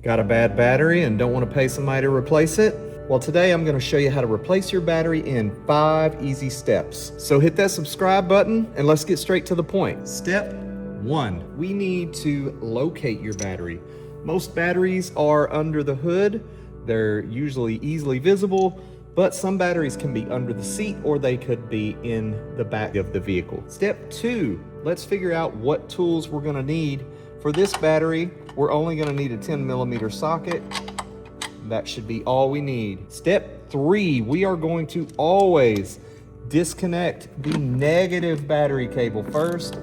Got a bad battery and don't want to pay somebody to replace it? Well, today I'm going to show you how to replace your battery in 5 easy steps. So hit that subscribe button and let's get straight to the point. Step 1, we need to locate your battery. Most batteries are under the hood. They're usually easily visible, but some batteries can be under the seat or they could be in the back of the vehicle. Step 2, let's figure out what tools we're going to need. For this battery, we're only going to need a 10mm socket. That should be all we need. Step 3, we are going to always disconnect the negative battery cable first.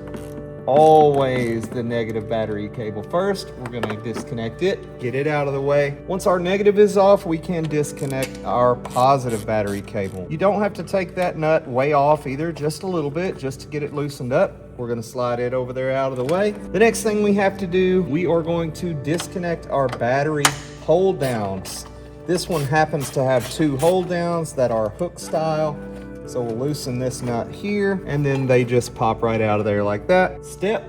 Always the negative battery cable first. We're going to disconnect it, get it out of the way. Once our negative is off, we can disconnect our positive battery cable. You don't have to take that nut way off either, just a little bit, just to get it loosened up. We're going to slide it over there out of the way. The next thing we have to do, we are going to disconnect our battery hold downs. This one happens to have 2 hold downs that are hook style. So we'll loosen this nut here and then they just pop right out of there like that. Step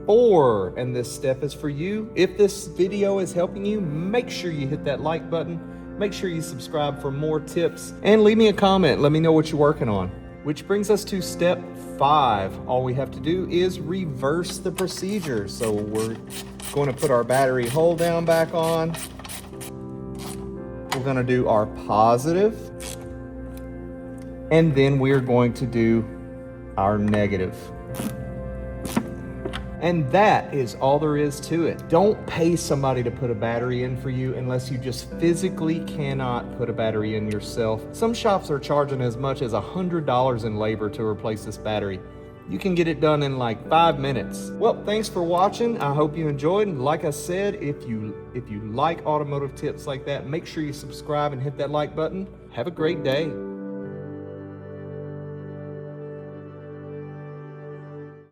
4, and this step is for you. If this video is helping you, make sure you hit that like button. Make sure you subscribe for more tips and leave me a comment. Let me know what you're working on. Which brings us to step 5. All we have to do is reverse the procedure. So we're going to put our battery hold down back on. We're going to do our positive. And then we're going to do our negative. And that is all there is to it. Don't pay somebody to put a battery in for you unless you just physically cannot put a battery in yourself. Some shops are charging as much as $100 in labor to replace this battery. You can get it done in like 5 minutes. Well, thanks for watching. I hope you enjoyed. And like I said, if you like automotive tips like that, make sure you subscribe and hit that like button. Have a great day.